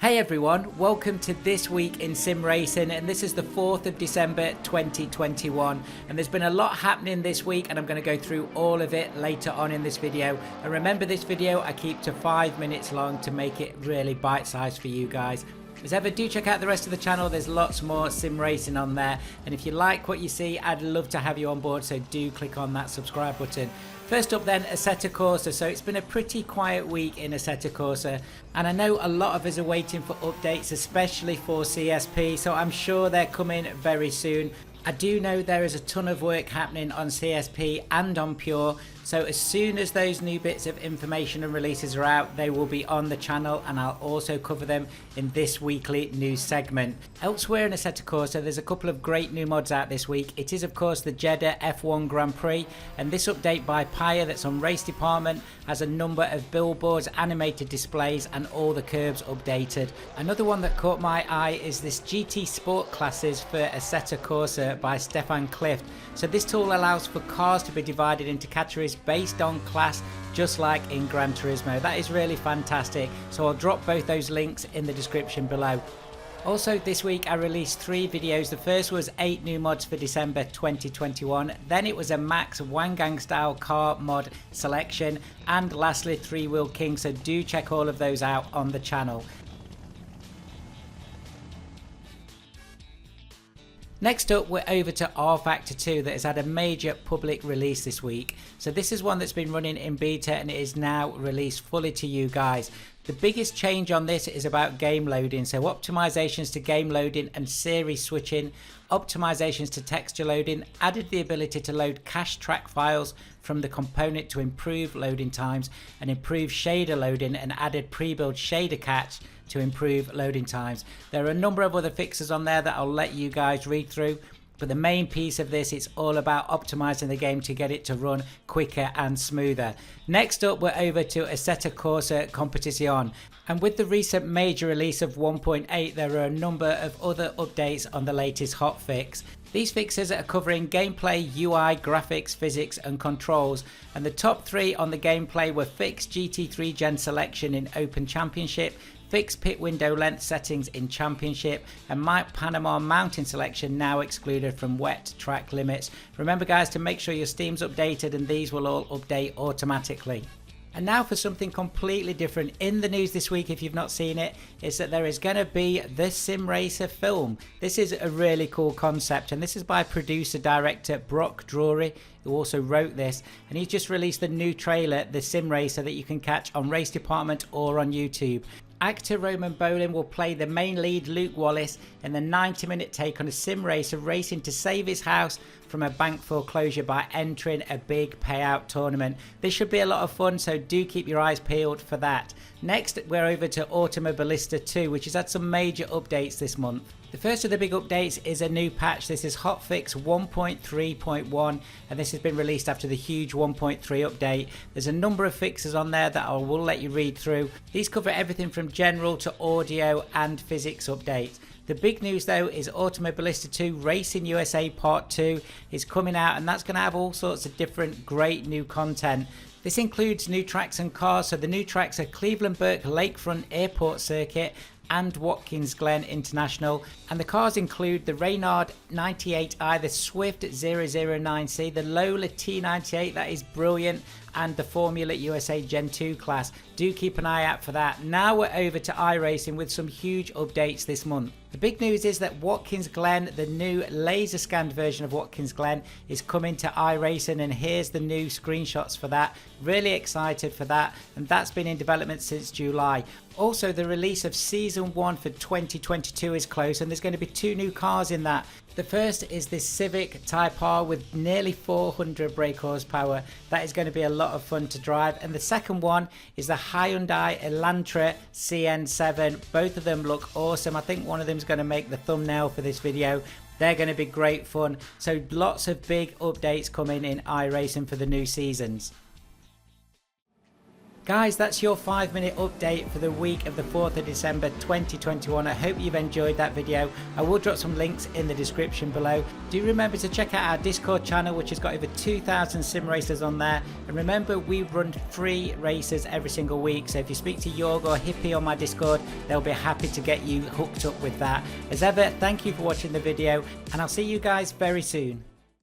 Hey everyone, welcome to This Week in Sim Racing, and this is the 4th of December 2021, and there's been a lot happening this week and I'm going to go through all of it later on in this video. And remember, this video I keep to 5 minutes long to make it really bite-sized for you guys. As ever, do check out the rest of the channel, there's lots more sim racing on there, and if you like what you see, I'd love to have you on board, so do click on that subscribe button. First up then, Assetto Corsa. So it's been a pretty quiet week in Assetto Corsa, and I know a lot of us are waiting for updates, especially for CSP, so I'm sure they're coming very soon. I do know there is a ton of work happening on CSP and on Pure, so as soon as those new bits of information and releases are out, they will be on the channel, and I'll also cover them in this weekly news segment. Elsewhere in Assetto Corsa, there's a couple of great new mods out this week. It is of course the Jeddah F1 Grand Prix, and this update by Paya that's on Race Department has a number of billboards, animated displays, and all the curbs updated. Another one that caught my eye is this GT Sport classes for Assetto Corsa by Stefan Clift. So this tool allows for cars to be divided into categories based on class, just like in Gran Turismo. That is really fantastic, so I'll drop both those links in the description below. Also this week I released 3 videos. The first was 8 new mods for December 2021, then it was a Max Wangang style car mod selection, and lastly 3 Wheel King, so do check all of those out on the channel. Next up, we're over to rFactor 2 that has had a major public release this week. So this is one that's been running in beta and it is now released fully to you guys. The biggest change on this is about game loading, so optimizations to game loading and series switching, optimizations to texture loading, added the ability to load cache track files from the component to improve loading times, and improve shader loading, and added pre-built shader cache to improve loading times. There are a number of other fixes on there that I'll let you guys read through, but the main piece of this, it's all about optimizing the game to get it to run quicker and smoother. Next up, we're over to Assetto Corsa Competizione, and with the recent major release of 1.8, there are a number of other updates on the latest hotfix. These fixes are covering gameplay, UI, graphics, physics and controls, and the top 3 on the gameplay were fixed GT3 gen selection in Open Championship, fixed pit window length settings in Championship, and Mike Panama mounting selection now excluded from wet track limits. Remember guys to make sure your Steam's updated, and these will all update automatically. And now for something completely different. In the news this week, if you've not seen it, is that there is going to be the Sim Racer film. This is a really cool concept, and this is by producer-director Brock Drury, who also wrote this, and he's just released the new trailer, The Sim Racer, that you can catch on Race Department or on YouTube. Actor Roman Bolin will play the main lead, Luke Wallace, in the 90-minute take on a sim racer racing to save his house from a bank foreclosure by entering a big payout tournament. This should be a lot of fun, so do keep your eyes peeled for that. Next, we're over to Automobilista 2, which has had some major updates this month. The first of the big updates is a new patch. This is hotfix 1.3.1, and this has been released after the huge 1.3 update. There's a number of fixes on there that I will let you read through. These cover everything from general to audio and physics updates. The big news though is Automobilista 2 Racing USA Part 2 is coming out, and that's going to have all sorts of different great new content. This includes new tracks and cars, so the new tracks are Cleveland Burke Lakefront Airport Circuit and Watkins Glen International, and the cars include the Reynard 98i, the Swift 009C, the Lola T98, that is brilliant, and the Formula USA Gen 2 class. Do keep an eye out for that. Now we're over to iRacing with some huge updates this month. The big news is that Watkins Glen, the new laser scanned version of Watkins Glen, is coming to iRacing, and here's the new screenshots for that. Really excited for that, and that's been in development since July. Also, the release of Season 1 for 2022 is close, and there's going to be 2 new cars in that. The first is this Civic Type R with nearly 400 brake horsepower. That is going to be a lot of fun to drive. And the second one is the Hyundai Elantra CN7. Both of them look awesome. I think one of them is going to make the thumbnail for this video. They're going to be great fun. So lots of big updates coming in iRacing for the new seasons. Guys, that's your 5-minute update for the week of the 4th of December 2021. I hope you've enjoyed that video. I will drop some links in the description below. Do remember to check out our Discord channel, which has got over 2,000 sim racers on there. And remember, we run free races every single week. So if you speak to Jorg or Hippie on my Discord, they'll be happy to get you hooked up with that. As ever, thank you for watching the video, and I'll see you guys very soon.